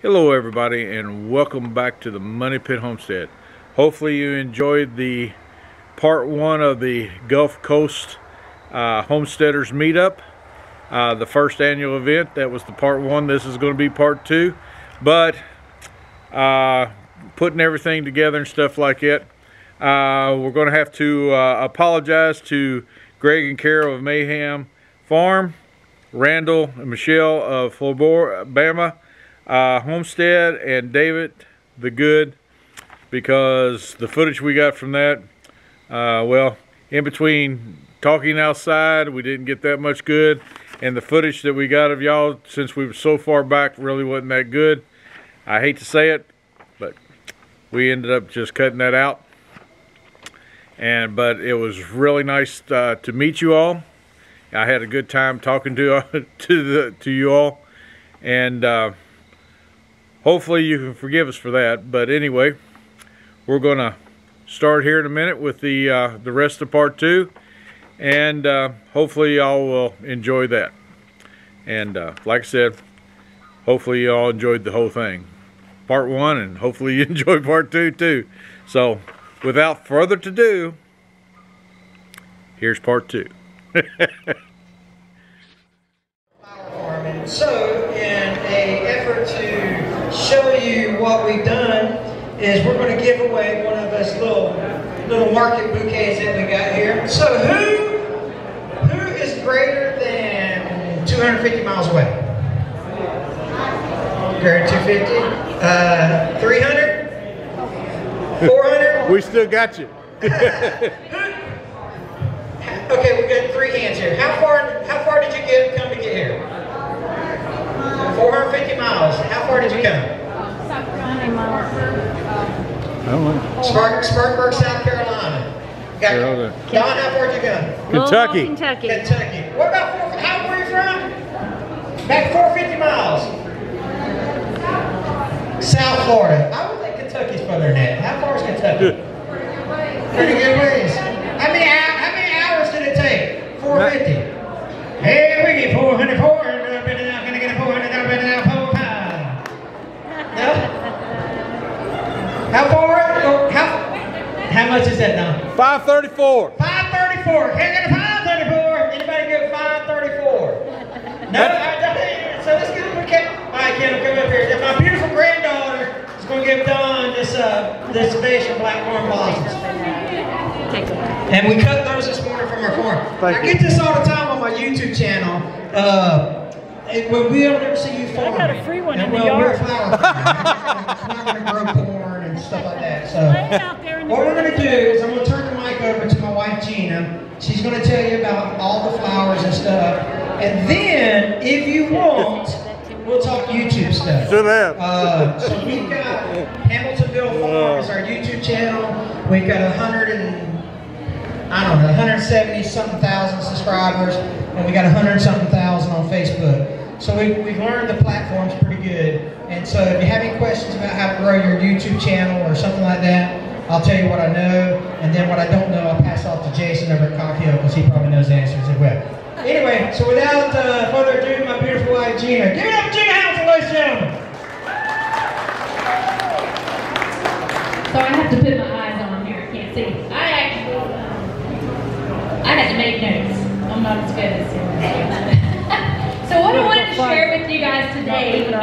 Hello everybody, and welcome back to the Moneypit Homestead. Hopefully you enjoyed the part one of the Gulf Coast Homesteaders meetup, the first annual event. That was the part one. This is going to be part two, but putting everything together and stuff like that, we're going to have to apologize to Greg and Carol of mayimfarm, Randall and Michelle of florabamahomestead, Homestead, and davidthegood, because the footage we got from that, well, in between talking outside, we didn't get that much good, and the footage that we got of y'all, since we were so far back, really wasn't that good. I hate to say it, but we ended up just cutting that out. But it was really nice to meet you all. I had a good time talking to you all, and hopefully you can forgive us for that. But anyway, we're gonna start here in a minute with the rest of part two, and hopefully y'all will enjoy that. And like I said, hopefully y'all enjoyed the whole thing, part one, and hopefully you enjoy part two too. So without further ado, here's part two. So, in an effort to show you what we've done, is we're going to give away one of us little market bouquets that we got here. So, who is greater than 250 miles away? Greater than 250? 300? 400? We still got you. Okay, we've got three hands here. How far did you come to get here? 450 miles. How far did you come? 20 miles. Spartanburg, South Carolina. Got Don, how far did you go? Kentucky. Kentucky. What about how far are you from? Back 450 miles. South Florida. I would think Kentucky's further than that. How far is Kentucky? Pretty good ways. How many hours did it take? 450. Hey, we get 400, 400. How far? How much is that now? 534. 534. Can't get a 534. Anybody get 534? No, so let's get a bouquet. All right, Ken, come up here. My beautiful granddaughter is going to give Dawn this vase of blackbarnblossoms. And we cut those this morning from our farm. I get this all the time on my YouTube channel. When we don't ever see you farming. I got a free one in the We're yard. flower farming, grow corn and stuff like that. So what we're going to do is I'm going to turn the mic over to my wife Gina. She's going to tell you about all the flowers and stuff. And then, if you want, we'll talk YouTube stuff. Should have. So we've got HamiltonvilleFarm is our YouTube channel. We've got 170 something thousand subscribers, and we got 100 something thousand on Facebook. So we've learned the platform's pretty good. And so if you have any questions about how to grow your YouTube channel or something like that, I'll tell you what I know, and then what I don't know, I'll pass off to Jason over at Cockhill, because he probably knows the answers as well. Anyway, so without further ado, my beautiful wife Gina. Give it up, Gina Hamilton, ladies and gentlemen. So I have to put my eyes on here. I can't see. I had to make notes. I'm not as good as you. So what I wanted to share with you guys today is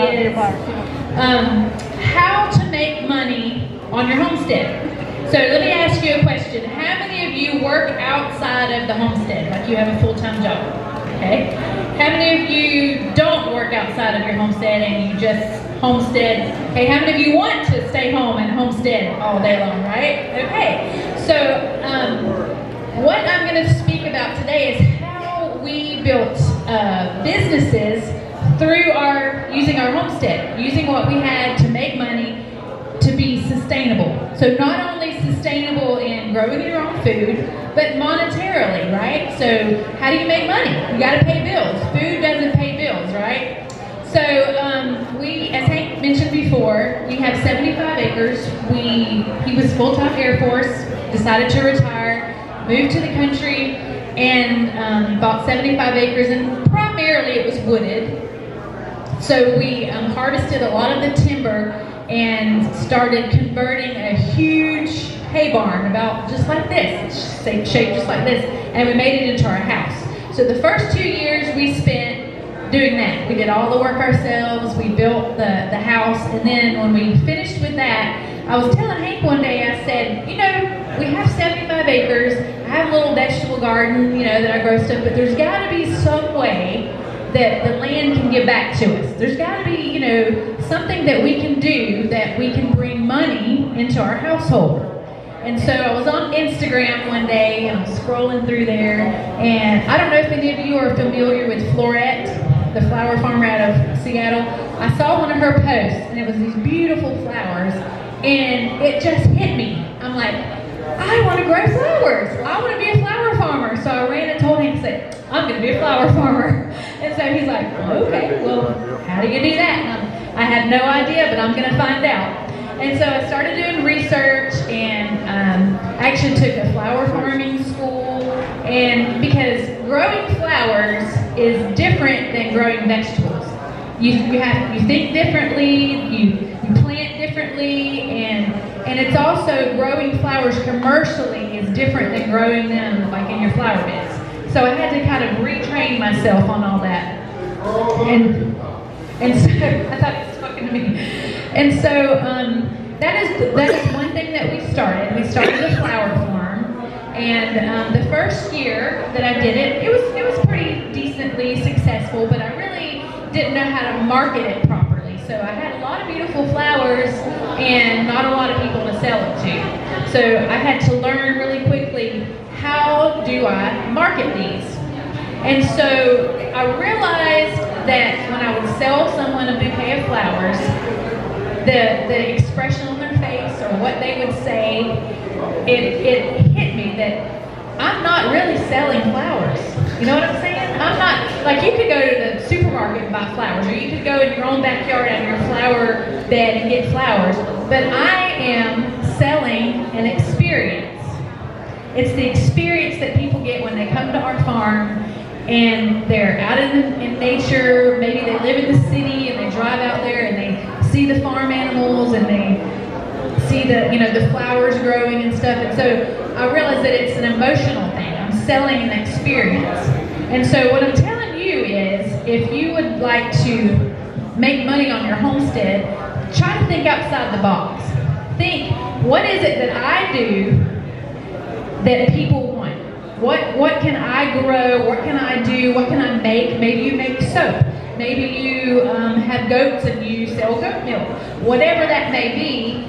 how to make money on your homestead. So let me ask you a question. How many of you work outside of the homestead, like you have a full-time job? Okay. How many of you don't work outside of your homestead and you just homestead? Okay. How many of you want to stay home and homestead all day long, right? Okay. So what I'm going to speak about today is how we built businesses through using our homestead, using what we had to make money to be sustainable. So not only sustainable in growing your own food, but monetarily, right? So how do you make money? You got to pay bills. Food doesn't pay bills, right? So we, as Hank mentioned before, we have 75 acres. He was full-time Air Force, decided to retire, moved to the country, and bought 75 acres, and primarily it was wooded. So we harvested a lot of the timber and started converting a huge hay barn about just like this, shaped just like this, and we made it into our house. So the first 2 years we spent doing that. We did all the work ourselves, we built the house, and then when we finished with that, I was telling Hank one day, I said, you know, we have 75 acres, I have a little vegetable garden, you know, that I grow stuff, but there's got to be some way that the land can give back to us. There's got to be, you know, something that we can do that we can bring money into our household. And so I was on Instagram one day and I'm scrolling through there, and I don't know if any of you are familiar with Florette, the flower farmer out of Seattle. I saw one of her posts and it was these beautiful flowers, and it just hit me. I'm like, I want to grow flowers. I want to be a flower farmer. So I ran and told him, said, I'm going to be a flower farmer. And so he's like, okay, well, how do you do that? And I have no idea, but I'm going to find out. And so I started doing research, and actually took a flower farming school. And because growing flowers is different than growing vegetables. You think differently, you plant differently, and it's also growing flowers commercially is different than growing them like in your flower beds. So I had to kind of retrain myself on all that. And so I thought it was talking to me. And so that is one thing that we started. We started a flower farm, and the first year that I did it, it was pretty decently successful, but I really didn't know how to market it properly. So I had a lot of beautiful flowers and not a lot of people to sell it to. So I had to learn really quickly, how do I market these? And so I realized that when I would sell someone a bouquet of flowers, the expression on their face or what they would say, it hit me that I'm not really selling flowers. You know what I'm saying? I'm not, like, you could go to the supermarket and buy flowers, or you could go in your own backyard on your flower bed and get flowers, but I am selling an experience. It's the experience that people get when they come to our farm and they're out in nature. Maybe they live in the city and they drive out there and they see the farm animals and they see the flowers growing and stuff. And so I realized that it's an emotional thing. I'm selling an experience. And so what I'm telling you is, if you would like to make money on your homestead, try to think outside the box. Think, what is it that I do that people want? What can I grow? What can I do? What can I make? Maybe you make soap. Maybe you have goats and you sell goat milk. Whatever that may be,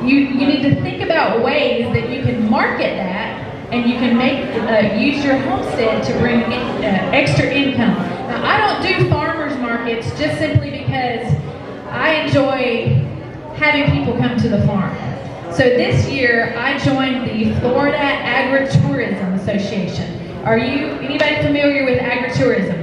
you need to think about ways that you can market that, and you can use your homestead to bring in extra income. Now, I don't do farmers markets just simply because I enjoy having people come to the farm. So this year, I joined the Florida Agritourism Association. Are anybody familiar with agritourism?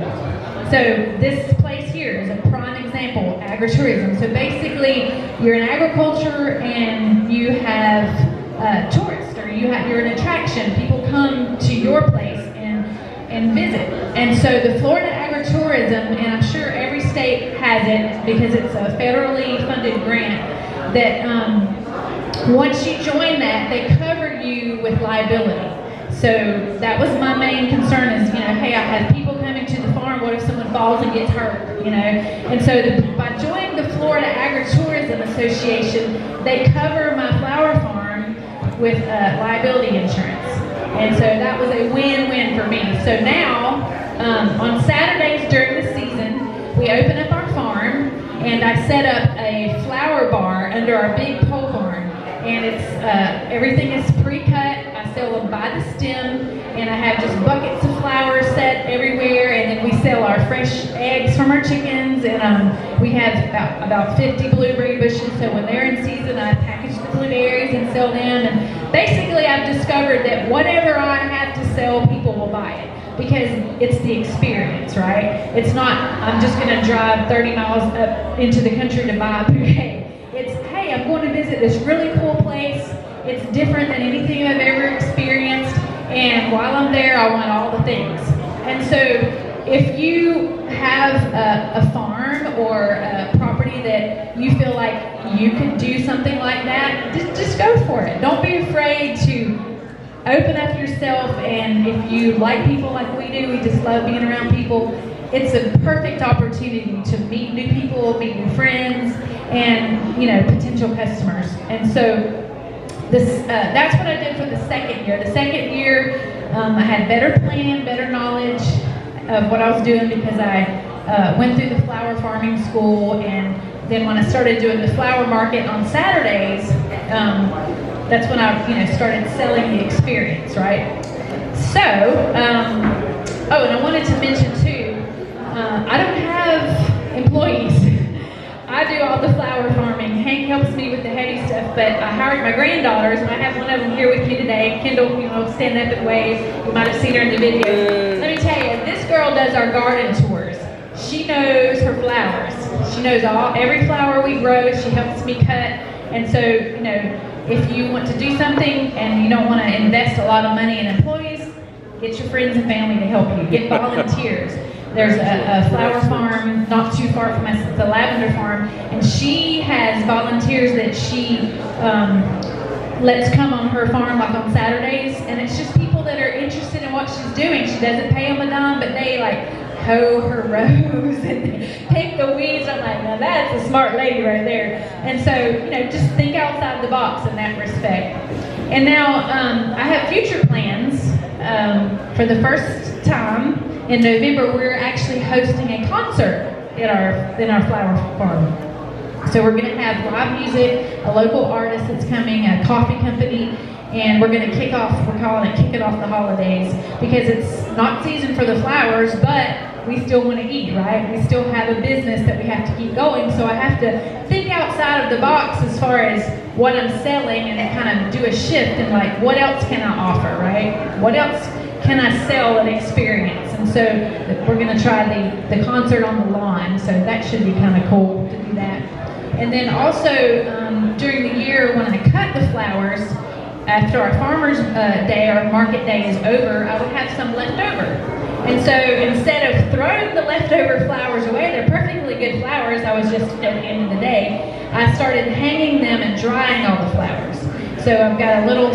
So this place here is a prime example of agritourism. So basically, you're in agriculture and you have tourists, or you're an attraction. People come to your place and visit. And so the Florida Agritourism, and I'm sure every state has it because it's a federally funded grant, that once you join that, they cover you with liability. So that was my main concern is, hey, I have people coming to the farm, what if someone falls and gets hurt, And so by joining the Florida Agritourism Association, they cover my flower farm with liability insurance. And so that was a win-win for me. So now, on Saturdays during the season, we open up our farm, and I set up a flower bar under our big pole barn. And it's everything is pre-cut. I sell them by the stem, and I have just buckets of flowers set everywhere. And then we sell our fresh eggs from our chickens, and we have about 50 blueberry bushes. So when they're in season, I package the blueberries and sell them. And basically, I've discovered that whatever I have to sell, people will buy it because it's the experience, right? It's not I'm just going to drive 30 miles up into the country to buy a bouquet. It's, hey, I'm going to visit this really cool place. It's different than anything I've ever experienced. And while I'm there, I want all the things. And so if you have a farm or a property that you feel like you could do something like that, just go for it. Don't be afraid to open up yourself, and if you like people like we do, we just love being around people, it's a perfect opportunity to meet new people, meet new friends, and, you know, potential customers. And so this, that's what I did for the second year. The second year, I had better plan, better knowledge of what I was doing, because I went through the flower farming school, and then when I started doing the flower market on Saturdays, that's when I, you know, started selling the experience, right? So, oh, and I wanted to mention too, I don't have employees. I do all the flower farming. Hank helps me with the heavy stuff, but I hired my granddaughters, and I have one of them here with me today. Kendall, you know, stand up and wave. You might have seen her in the video. Let me tell you, this girl does our garden tours. She knows her flowers. She knows every flower we grow. She helps me cut. And so, you know, if you want to do something and you don't want to invest a lot of money in employees, get your friends and family to help you. Get volunteers. There's a flower farm not too far from us, the lavender farm, and she has volunteers that she lets come on her farm, like on Saturdays, and it's just people that are interested in what she's doing. She doesn't pay them a dime, but they like hoe her rows and pick the weeds. I'm like, now that's a smart lady right there. And so, you know, just think outside the box in that respect. And now I have future plans. For the first time in November, we're actually hosting a concert in our flower farm. So we're going to have live music, a local artist that's coming, a coffee company, and we're going to kick off, we're calling it Kicking Off the Holidays, because it's not season for the flowers, but we still want to eat, right? We still have a business that we have to keep going, so I have to think outside of the box as far as what I'm selling, and kind of do a shift and like, what else can I offer, right? What else can I sell and experience? And so we're going to try the concert on the lawn, so that should be kind of cool to do that. And then also during the year when I cut the flowers, after our farmer's day, our market day is over, I would have some left over. And so instead of throwing the leftover flowers away, they're perfectly good flowers, I was just, at the end of the day, I started hanging them and drying all the flowers. So I've got a little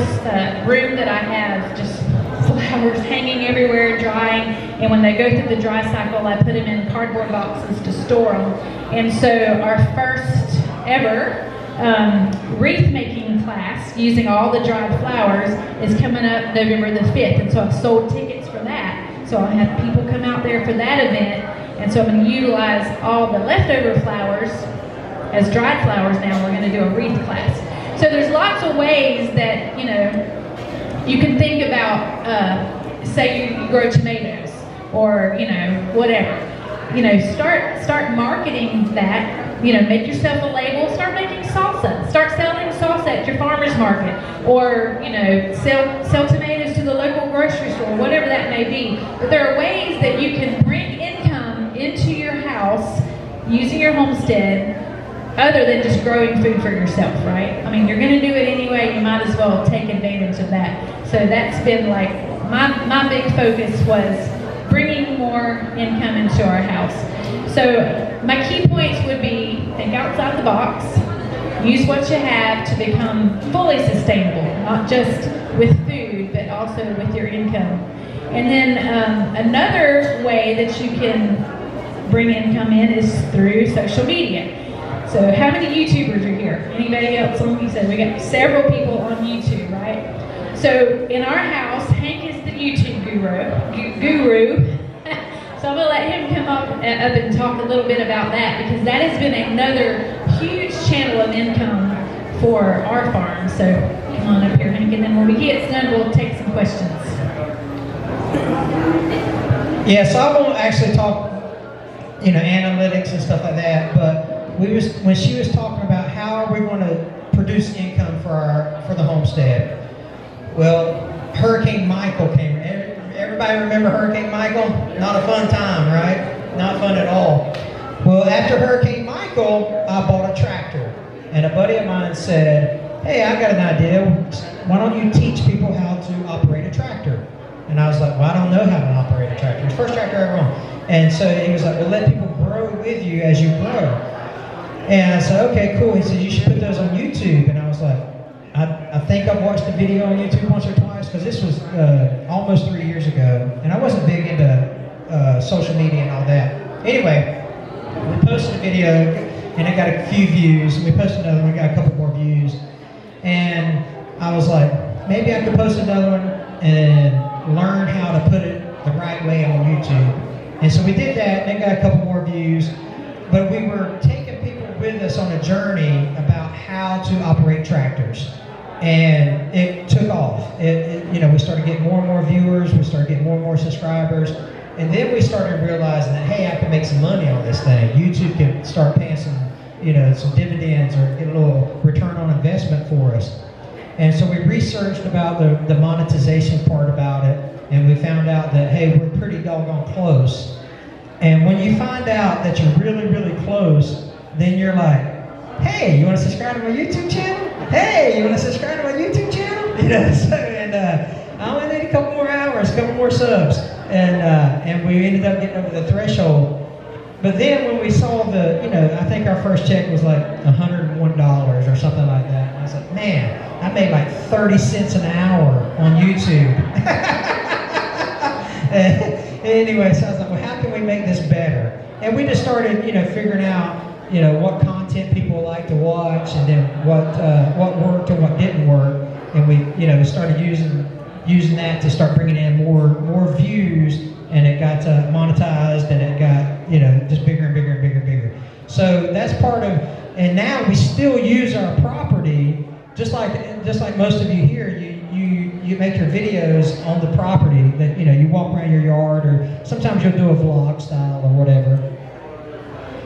room that I have just flowers hanging everywhere, drying, and when they go through the dry cycle, I put them in cardboard boxes to store them. And so our first ever wreath making class using all the dried flowers is coming up November the 5th, and so I've sold tickets for that. So I'll have people come out there for that event, and so I'm going to utilize all the leftover flowers as dried flowers now. We're going to do a wreath class. So there's lots of ways that, you know, you can think about, say you grow tomatoes, or, you know, whatever. You know, start marketing that. You know, make yourself a label, start making salsa. Start selling salsa at your farmer's market, or, you know, sell tomatoes to the local grocery store, whatever that may be. But there are ways that you can bring income into your house using your homestead, other than just growing food for yourself, right? I mean, you're going to do it anyway, you might as well take advantage of that. So that's been like, my big focus was bringing more income into our house. So my key points would be, think outside the box, use what you have to become fully sustainable, not just with food, but also with your income. And then another way that you can bring income in is through social media. So how many YouTubers are here? Anybody else? You said we got several people on YouTube, right? So in our house, Hank is the YouTube guru. So I'm going to let him come up and talk a little bit about that, because that has been another huge channel of income for our farm. So come on up here, Hank, and then when we get done, we'll take some questions. Yeah, so I won't actually talk, you know, analytics and stuff like that, but when she was talking about how are we going to produce income for the homestead, well, Hurricane Michael came. Everybody remember Hurricane Michael? Not a fun time, right? Not fun at all. Well, after Hurricane Michael, I bought a tractor. And a buddy of mine said, hey, I got an idea. Why don't you teach people how to operate a tractor? And I was like, well, I don't know how to operate a tractor. It's the first tractor I ever owned. And so he was like, well, let people grow with you as you grow. And I said, okay, cool. He said, you should put those on YouTube. And I was like, I think I've watched the video on YouTube once or twice, because this was almost 3 years ago. And I wasn't big into social media and all that. Anyway, we posted a video, and it got a few views. We posted another one, we got a couple more views. And I was like, maybe I could post another one and learn how to put it the right way on YouTube. And so we did that, and it got a couple more views. But we were taking people with us on a journey about how to operate tractors. And it took off. You know, we started getting more and more viewers, we started getting more and more subscribers. And then we started realizing that, hey, I can make some money on this thing. YouTube can start paying some, you know, some dividends or get a little return on investment for us. And so we researched about the monetization part about it, and we found out that, hey, we're pretty doggone close. And when you find out that you're really, really close, then you're like, hey, you want to subscribe to my YouTube channel? Hey, you want to subscribe to my YouTube channel? You know, so, and I only need a couple more hours, a couple more subs. And we ended up getting over the threshold. But then when we saw the, you know, I think our first check was like $101 or something like that. And I was like, man, I made like 30 cents an hour on YouTube. Anyway, so I was like, well, how can we make this better? And we just started, you know, figuring out, you know, what content people like to watch, and then what worked and what didn't work. And we, you know, started using that to start bringing in more views, and it got monetized, and it got, you know, just bigger and bigger and bigger and bigger. So that's part of, and now we still use our property, just like most of you here, you make your videos on the property that, you know, you walk around your yard, or sometimes you'll do a vlog style or whatever.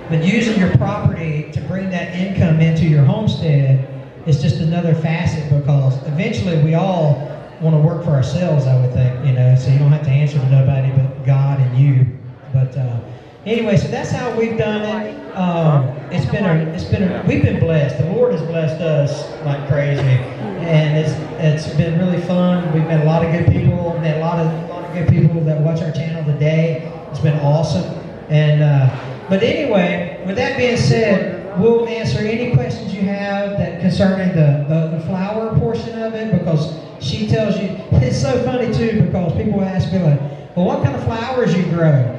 But using your property to bring that income into your homestead is just another facet, because eventually we all want to work for ourselves, I would think, you know, so you don't have to answer to nobody but God and you. But anyway, so that's how we've done it. We've been blessed. The Lord has blessed us like crazy, and it's been really fun. We've met a lot of good people. Met a lot of good people that watch our channel today. It's been awesome. And but anyway, with that being said, we'll answer any questions you have that concerning the flower portion of it, because she tells you, it's so funny too, because people ask me like, well, what kind of flowers you grow?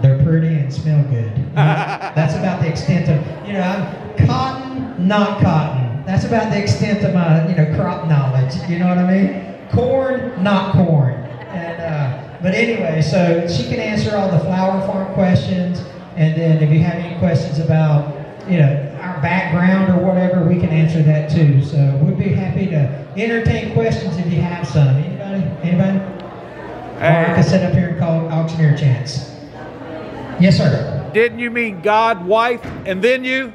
They're pretty and smell good. That's about the extent of, you know, I'm cotton, not cotton. That's about the extent of my, you know, crop knowledge. You know what I mean? Corn, not corn. And but anyway, so she can answer all the flower farm questions, and then if you have any questions about, you know, our background or whatever, we can answer that too. So we'd be happy to entertain questions if you have some. Anybody? Or I can sit up here and call auctioneer chance. Yes, sir. Didn't you mean God, wife, and then you?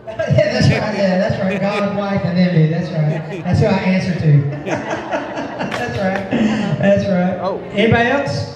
Yeah, that's right. Yeah, that's right. God, wife, and then me. That's right. That's who I answer to. That's right. That's right. Oh. Anybody else?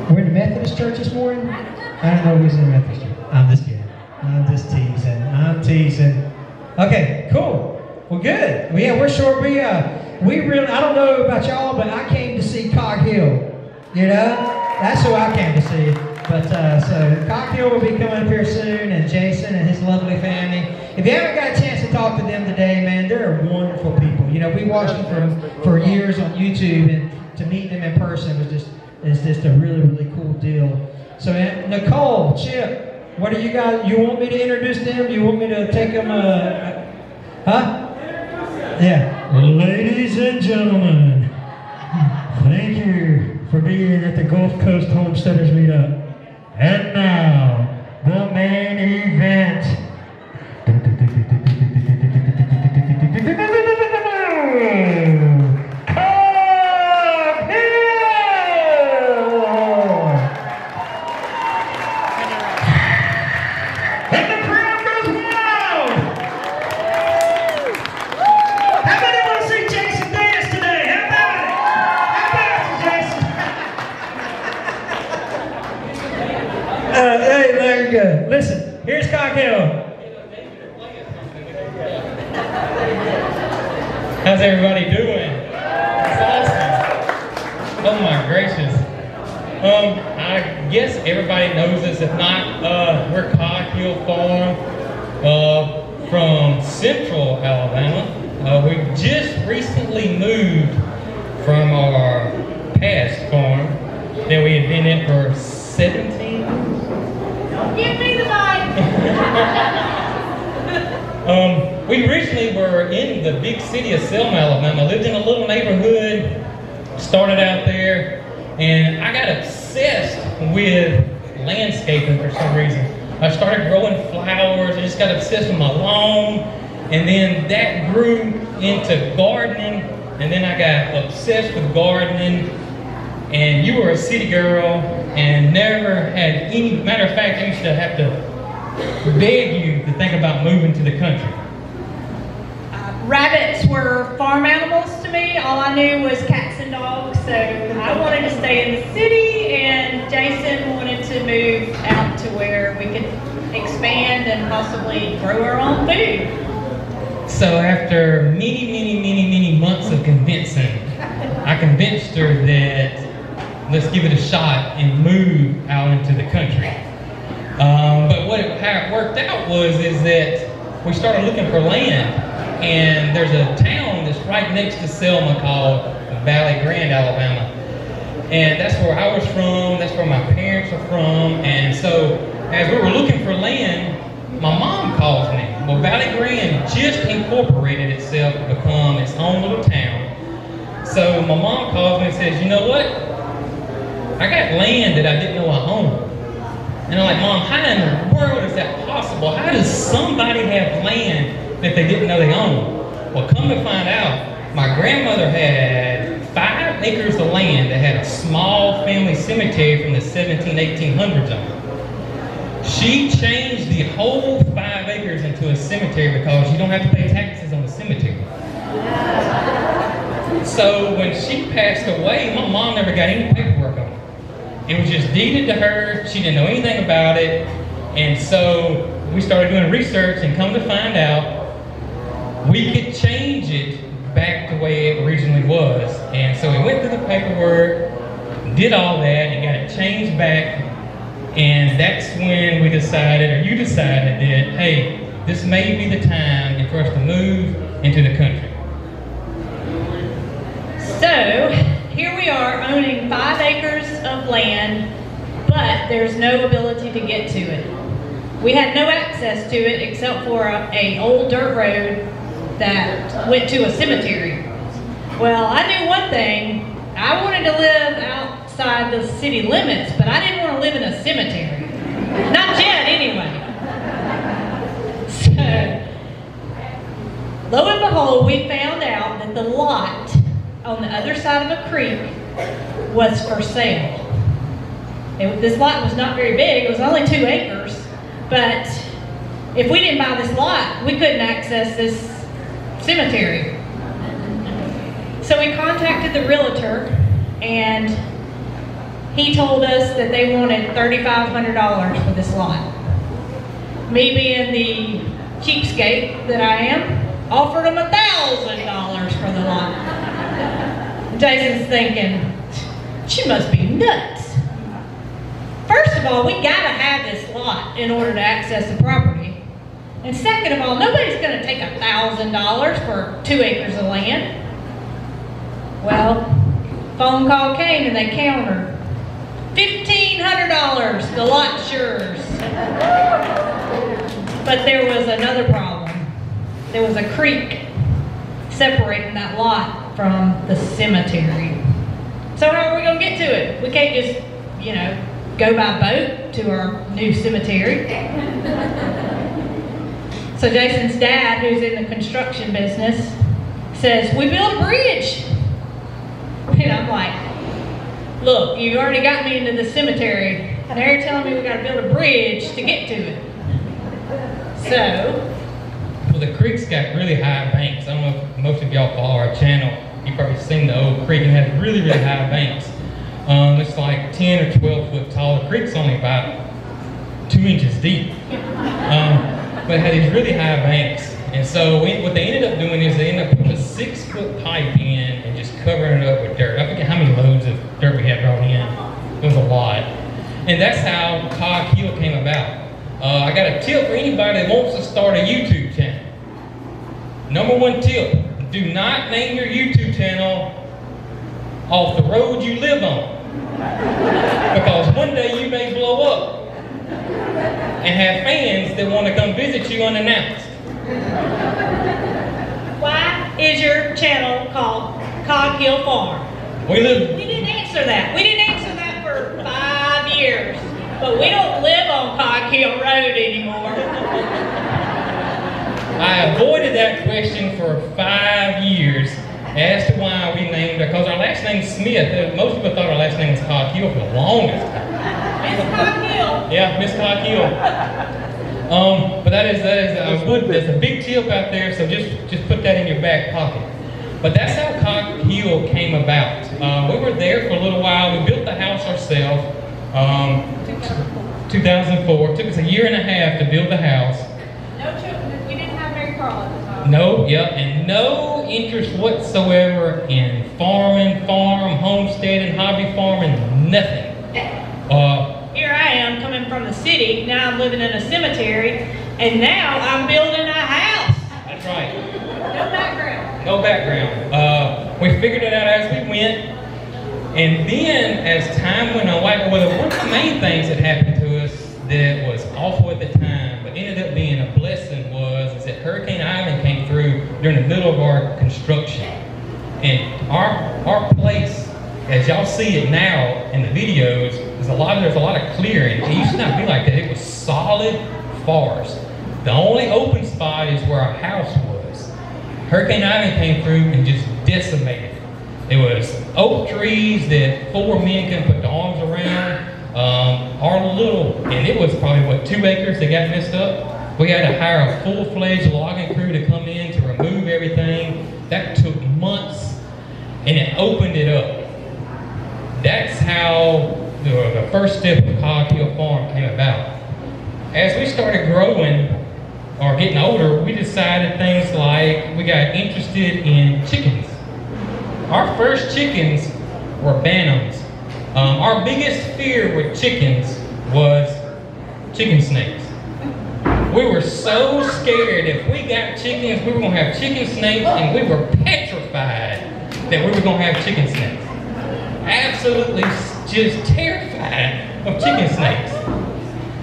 We're in the Methodist church this morning? I don't know who's in the Methodist church. I'm just kidding. I'm just teasing. I'm teasing. Okay, cool. Well, good. Well, yeah, we're short. We really, I don't know about y'all, but I came to see Cog Hill. You know? That's who I came to see. But so Cog Hill will be coming up here soon, and Jason and his lovely family. If you haven't got a chance to talk to them today, man, they're wonderful people. You know, we watched them for years on YouTube, and to meet them in person is just a really, really cool deal. So Nicole, Chip, what do you guys? You want me to introduce them? Do you want me to take them? Huh? Yeah. Ladies and gentlemen, thank you for being at the Gulf Coast Homesteaders meetup. And now, the main event. Listen, here's Cog Hill. How's everybody doing? That's awesome. Oh my gracious. I guess everybody knows us. If not, we're coghillfamlyfarm from central Alabama. We just recently moved from our past farm that we had been in for 17 years. Don't give me the mic. We originally were in the big city of Selma, Alabama. Lived in a little neighborhood, started out there, and I got obsessed with landscaping for some reason. I started growing flowers. I just got obsessed with my lawn, and then that grew into gardening, and then I got obsessed with gardening. And you were a city girl and never had any, matter of fact, I used to have to beg you to think about moving to the country. Rabbits were farm animals to me. All I knew was cats and dogs, so I wanted to stay in the city, and Jason wanted to move out to where we could expand and possibly grow our own food. So after many months of convincing, I convinced her that let's give it a shot and move out into the country. But how it worked out is that we started looking for land. And there's a town that's right next to Selma called Valley Grande, Alabama. And that's where I was from, that's where my parents are from. And so as we were looking for land, my mom calls me. Well, Valley Grande just incorporated itself to become its own little town. So my mom calls me and says, you know what? I got land that I didn't know I owned. And I'm like, Mom, how in the world is that possible? How does somebody have land that they didn't know they owned? Well, come to find out, my grandmother had 5 acres of land that had a small family cemetery from the 1800s on it. She changed the whole 5 acres into a cemetery because you don't have to pay taxes on the cemetery. So when she passed away, my mom never got any paperwork on it. It was just deeded to her. She didn't know anything about it. And so we started doing research and come to find out we could change it back the way it originally was. And so we went through the paperwork, did all that, and got it changed back. And that's when we decided, or you decided that, hey, this may be the time for us to move into the country. So, here we are owning 5 acres of land, but there's no ability to get to it. We had no access to it except for an old dirt road that went to a cemetery. Well, I knew one thing. I wanted to live outside the city limits, but I didn't want to live in a cemetery. Not yet, anyway. So, lo and behold, we found out that the lot on the other side of a creek was for sale. This lot was not very big. It was only 2 acres, but if we didn't buy this lot, we couldn't access this cemetery. So we contacted the realtor, and he told us that they wanted $3,500 for this lot. Me being the cheapskate that I am, offered them $1,000 for the lot. Jason's thinking, she must be nuts. First of all, we gotta have this lot in order to access the property. And second of all, nobody's gonna take $1,000 for 2 acres of land. Well, phone call came and they countered. $1,500, the lot's yours. But there was another problem. There was a creek separating that lot from the cemetery. So how are we gonna get to it? We can't just, go by boat to our new cemetery. So Jason's dad, who's in the construction business, says, we build a bridge. And I'm like, look, you already got me into the cemetery. Now you're telling me we gotta build a bridge to get to it. So. Well, the creek's got really high banks. I don't know if most of y'all follow our channel. You've probably seen the old creek, and it has really, really high banks. It's like 10 or 12 foot tall. The creek's only about 2 inches deep. But it had these really high banks. And so what they ended up doing is they ended up putting a 6-foot pipe in and just covering it up with dirt. I forget how many loads of dirt we had brought in. It was a lot. And that's how Coghill came about. I got a tip for anybody that wants to start a YouTube channel. Number one tip, do not name your YouTube channel off the road you live on. Because one day you may blow up and have fans that want to come visit you unannounced. Why is your channel called Coghill Farm? We didn't answer that. We didn't answer that for 5 years. But we don't live on Coghill Road anymore. I avoided that question for 5 years as to why we named it, because our last name's Smith. Most people thought our last name was Coghill for the longest time. Miss Coghill. Yeah, Miss Coghill. But that's a big tip out there, so just put that in your back pocket. But that's how Coghill came about. We were there for a little while. We built the house ourselves. 2004. It took us a year and a half to build the house. No children. We didn't have Mary Carl at the time. No, yep, and no interest whatsoever in farming, homesteading, hobby farming, nothing. Here I am coming from the city. Now I'm living in a cemetery, and now I'm building a house. That's right. No background. No background. We figured it out as we went. And then, as time went on, one of the main things that happened to us that was awful at the time, but ended up being a blessing, was that Hurricane Ivan came through during the middle of our construction. And our place, as y'all see it now in the videos, there's a lot of clearing. It used to not be like that. It was solid forest. The only open spot is where our house was. Hurricane Ivan came through and just decimated it. It was oak trees that 4 men couldn't put their arms around. And it was probably, 2 acres that got messed up. We had to hire a full-fledged logging crew to come in to remove everything. That took months, and it opened it up. That's how the first step of Coghill Farm came about. As we started growing, or getting older, we decided things like we got interested in chickens. Our first chickens were bantams. Our biggest fear with chickens was chicken snakes. We were so scared if we got chickens, we were going to have chicken snakes, and we were petrified that we were going to have chicken snakes. Absolutely just terrified of chicken snakes.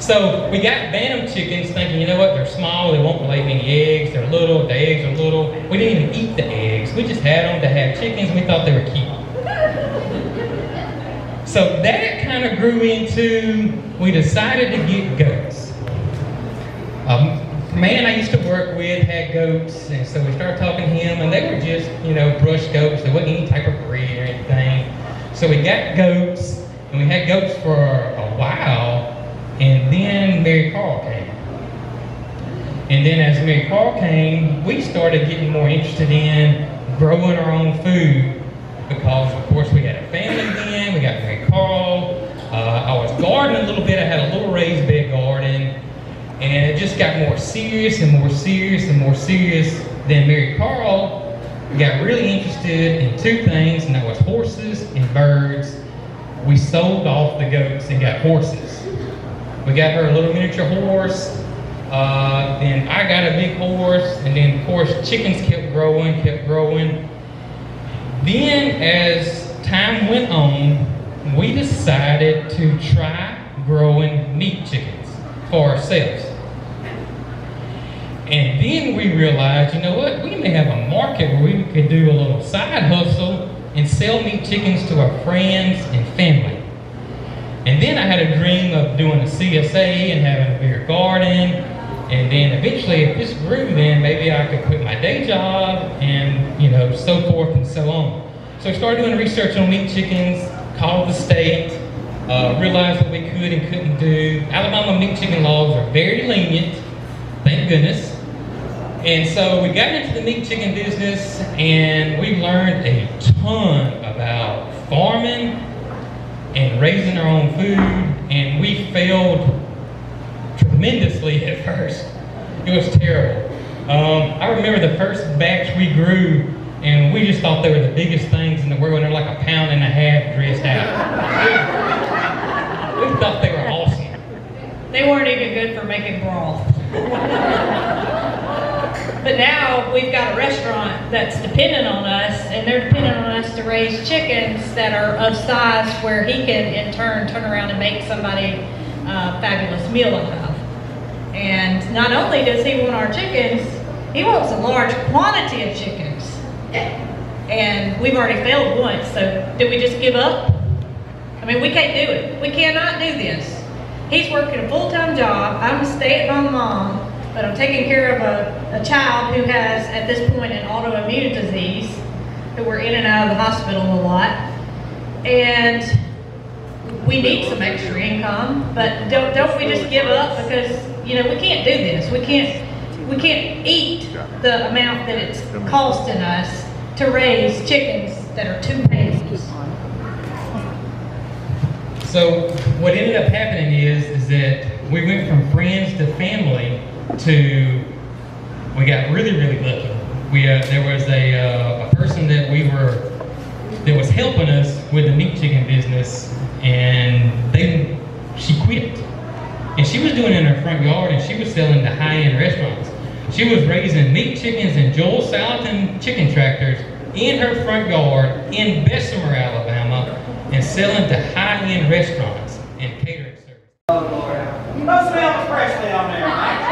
So we got bantam chickens thinking, you know what, they're small, they won't lay any eggs, they're little, the eggs are little. We didn't even eat the eggs. We just had them to have chickens, and we thought they were cute. So that kind of grew into, we decided to get goats. A man I used to work with had goats, and so we started talking to him, and they were just, brush goats. There wasn't any type of breed or anything. So we got goats, and we had goats for a while. And then Mary Carl came. And then as Mary Carl came, we started getting more interested in growing our own food, because of course we had a family then, we got Mary Carl. I was gardening a little bit, I had a little raised bed garden, and it just got more serious and more serious and more serious. Then Mary Carl got really interested in 2 things, and that was horses and birds. We sold off the goats and got horses. We got her a little miniature horse, then I got a big horse, and then of course chickens kept growing. Then as time went on, we decided to try growing meat chickens for ourselves. And then we realized, you know what, we may have a market where we could do a little side hustle and sell meat chickens to our friends and family. And then I had a dream of doing a CSA and having a bigger garden. And then eventually, if this grew, then maybe I could quit my day job and, so forth and so on. So I started doing research on meat chickens, called the state, realized what we could and couldn't do. Alabama meat chicken laws are very lenient, thank goodness. And so we got into the meat chicken business, and we learned a ton about farming and raising our own food, and we failed tremendously at first. It was terrible. I remember the first batch we grew, and we just thought they were the biggest things in the world, and they're like 1.5 pounds dressed out. We thought they were awesome. They weren't even good for making broth. But now we've got a restaurant that's dependent on us, and they're dependent on us to raise chickens that are of size where he can in turn around and make somebody a fabulous meal out of. And not only does he want our chickens, he wants a large quantity of chickens. And we've already failed once, so did we just give up? I mean, we can't do it. We cannot do this. He's working a full-time job. I'm a stay-at-home mom, but I'm taking care of a child who has, at this point, an autoimmune disease, who we're in and out of the hospital a lot. And we need some extra income, but don't we just give up because, you know, we can't do this. We can't eat the amount that it's costing us to raise chickens that are 2 pounds. So what ended up happening is that we went from friends to family to, we got really, really lucky. There was a person that was helping us with the meat chicken business, and she quit. And she was doing it in her front yard, and she was selling to high-end restaurants. She was raising meat chickens and Joel Salatin chicken tractors in her front yard in Bessemer, Alabama, and selling to high-end restaurants and catering service. Oh Lord, you must smell freshly on there, right?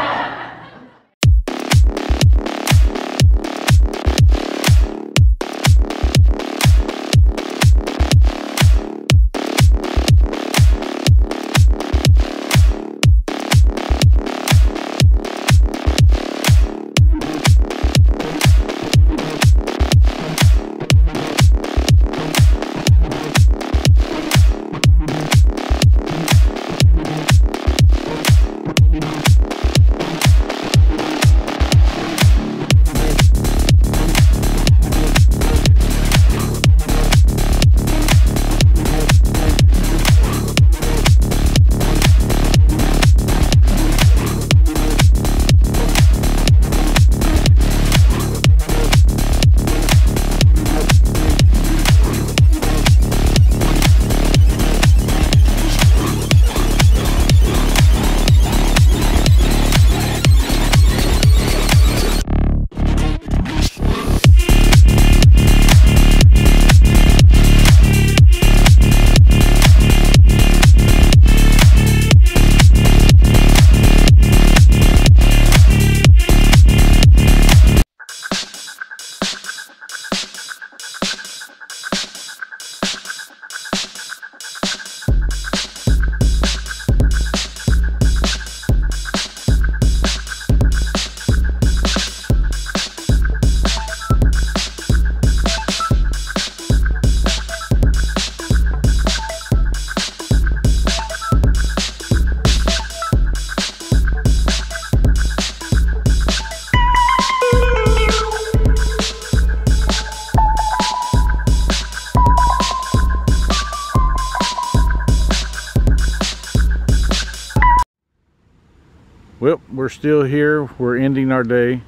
Well, we're still here. We're ending our day.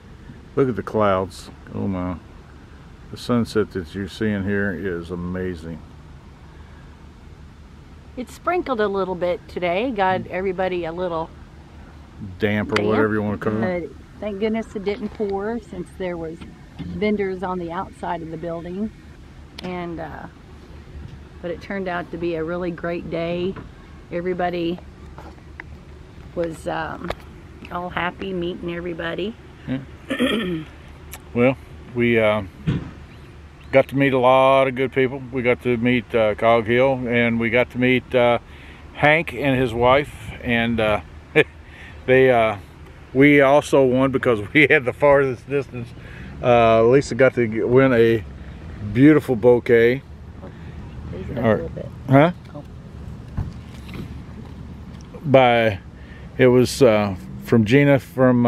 Look at the clouds. Oh my. The sunset that you're seeing here is amazing. It sprinkled a little bit today. Got everybody a little damp or whatever you want to call it. Thank goodness it didn't pour, since there was vendors on the outside of the building. And but it turned out to be a really great day. Everybody was all happy meeting everybody. Yeah. Well, we got to meet a lot of good people. We got to meet Cog Hill, and we got to meet Hank and his wife, and we also won because we had the farthest distance. Lisa got to win a beautiful bouquet. A little bit. Huh? Oh. It was from Gina from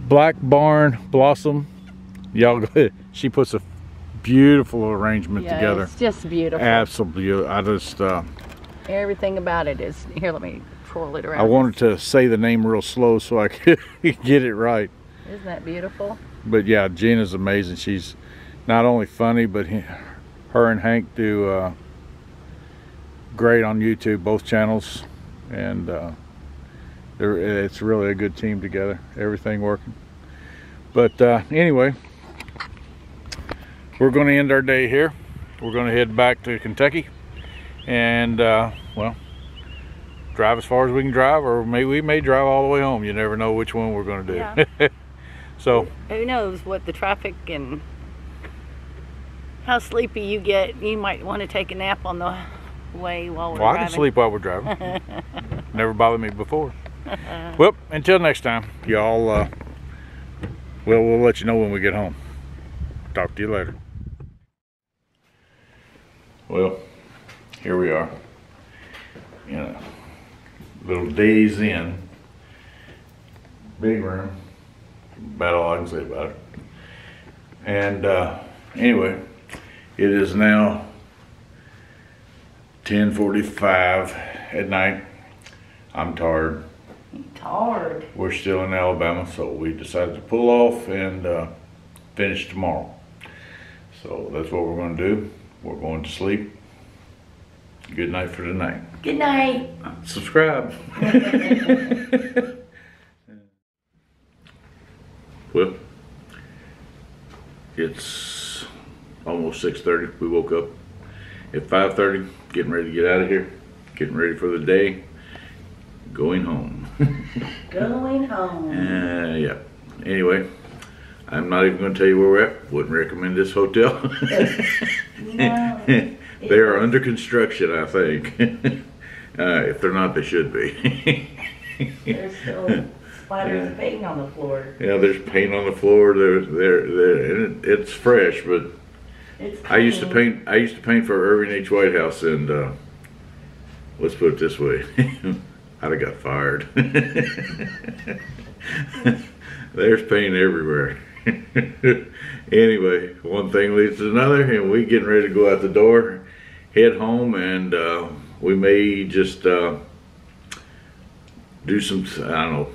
blackbarnblossoms. Y'all, she puts a beautiful arrangement together. It's just beautiful. Absolutely. I just everything about it is here. Let me twirl it around. I wanted to say the name real slow so I could get it right. Isn't that beautiful? But yeah, Gina's amazing. She's not only funny, but her and Hank do great on YouTube, both channels, and it's really a good team together, everything working. But anyway, we're going to end our day here. We're going to head back to Kentucky and well, drive as far as we can drive, or we may drive all the way home. You never know which one we're going to do. Yeah. So who knows what the traffic and how sleepy you get. You might want to take a nap on the way while we're driving. I can sleep while we're driving. Never bothered me before. Well, until next time, y'all, we'll let you know when we get home. Talk to you later. Well, here we are. You know, little days in. Big room. About all I can say about it. And anyway, it is now 10:45 at night. I'm tired. Tired. We're still in Alabama, so we decided to pull off and finish tomorrow. So that's what we're going to do. We're going to sleep. Good night for tonight. Good night. Subscribe. Well, it's almost 6:30. We woke up at 5:30, getting ready to get out of here, getting ready for the day, going home. Going home. Yeah. Anyway, I'm not even going to tell you where we're at. Wouldn't recommend this hotel. No, they are under construction, I think. If they're not, they should be. there's still splatters of paint on the floor. Yeah, there's paint on the floor. And it's fresh, but It's I used to paint for Irving H. Whitehouse, and let's put it this way, I'd have got fired. There's paint everywhere. Anyway, one thing leads to another, and we getting ready to go out the door, head home, and we may just do some, I don't know,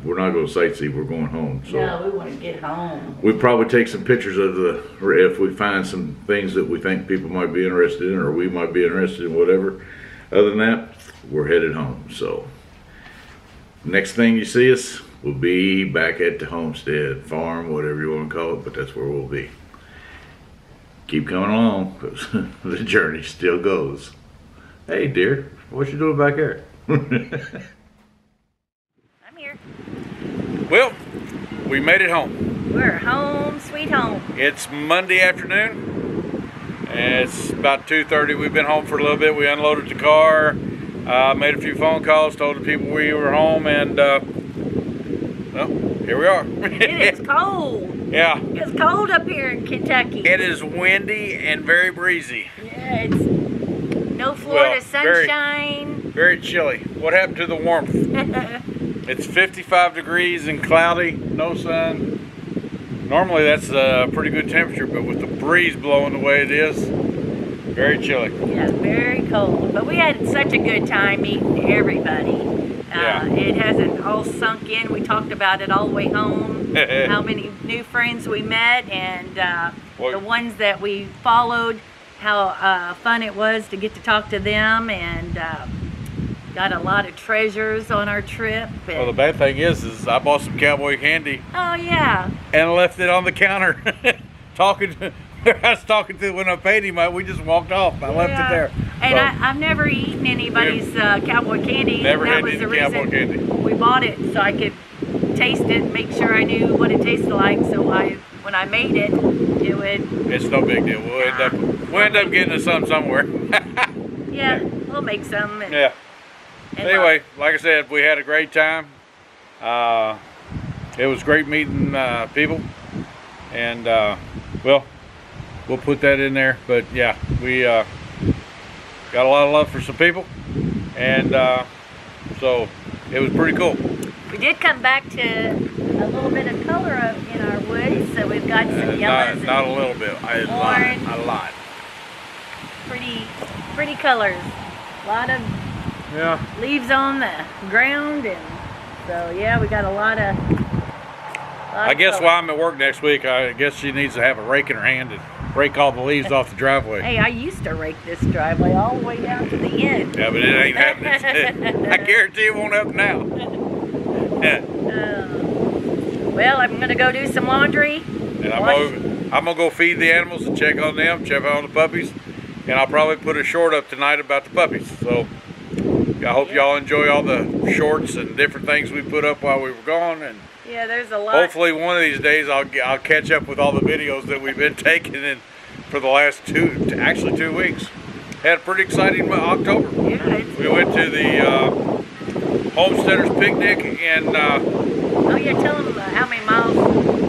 we're not going to sightsee, we're going home. So no, we want to get home. we probably take some pictures of if we find some things that we think people might be interested in, or we might be interested in, whatever. Other than that, we're headed home. So next thing you see us, we'll be back at the homestead, farm, whatever you want to call it, but that's where we'll be. Keep coming along, because the journey still goes. Hey dear, what you doing back here? Well, we made it home. We're home, sweet home. It's Monday afternoon. It's about 2:30. We've been home for a little bit. We unloaded the car, made a few phone calls, told the people we were home, and well, here we are. It is cold. Yeah. It's cold up here in Kentucky. It is windy and very breezy. Yeah, it's no Florida sunshine. Very chilly. What happened to the warmth? It's 55 degrees and cloudy, no sun. Normally that's a pretty good temperature, but with the breeze blowing the way it is, very chilly. Yeah, very cold. But we had such a good time meeting everybody. Yeah. It hasn't all sunk in. We talked about it all the way home. How many new friends we met, and the ones that we followed, how fun it was to get to talk to them, and got a lot of treasures on our trip. Well, the bad thing is I bought some cowboy candy. Oh yeah. And left it on the counter. I was talking to when I paid him. We just walked off. I left it there. And so, I've never eaten anybody's cowboy candy. Never that had was any the reason cowboy candy. we bought it, so I could taste it, make sure I knew what it tasted like. So when I made it, it would. It's no big deal. We'll end up getting us some somewhere. Yeah, we'll make some. And, yeah. Anyway, like I said, we had a great time. It was great meeting people, and well, we'll put that in there. But yeah, we got a lot of love for some people, and so it was pretty cool. We did come back to a little bit of color in our woods, so we've got some yellows. Not a little bit, a lot. Pretty colors. A lot of leaves on the ground, and so yeah, we got a lot of. I guess while I'm at work next week, I guess she needs to have a rake in her hand and rake all the leaves off the driveway. Hey, I used to rake this driveway all the way down to the end. Yeah, but it ain't happening. I guarantee it won't happen now. Well, I'm gonna go do some laundry. And I'm gonna go feed the animals and check on them, check on the puppies, and I'll probably put a short up tonight about the puppies. So I hope y'all enjoy all the shorts and different things we put up while we were gone. And yeah, there's a lot. hopefully one of these days I'll catch up with all the videos that we've been taking in for the last 2 weeks. Had a pretty exciting October. Yeah, we went to the Homesteaders picnic and oh yeah, tell them how many miles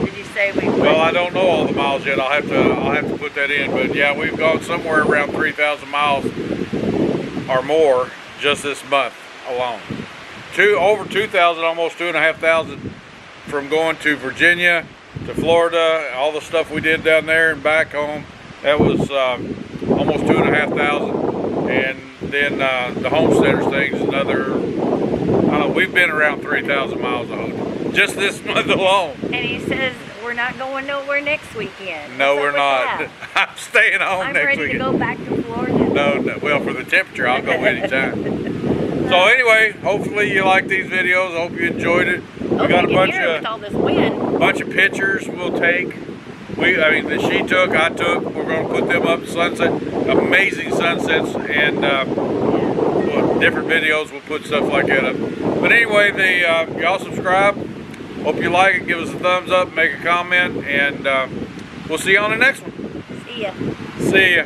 did you say we went? well, I don't know all the miles yet. I'll have to put that in, but yeah, we've gone somewhere around 3,000 miles or more just this month alone. Over 2,000, almost 2,500 from going to Virginia to Florida, all the stuff we did down there and back home. That was almost 2,500, and then the Homesteaders thing is another. I don't know, we've been around 3,000 miles just this month alone. And he says we're not going nowhere next weekend. No, we're not. I'm staying home next weekend. I'm ready to go back to Florida. No, well, for the temperature, I'll go anytime. So anyway, hopefully you like these videos. I hope you enjoyed it. We got a bunch of pictures we'll take. I mean, that she took, I took. We're going to put them up. Sunset, amazing sunsets, and different videos. We'll put stuff like that up. But anyway, y'all subscribe. Hope you like it. Give us a thumbs up, make a comment, and we'll see you on the next one. See ya. See ya.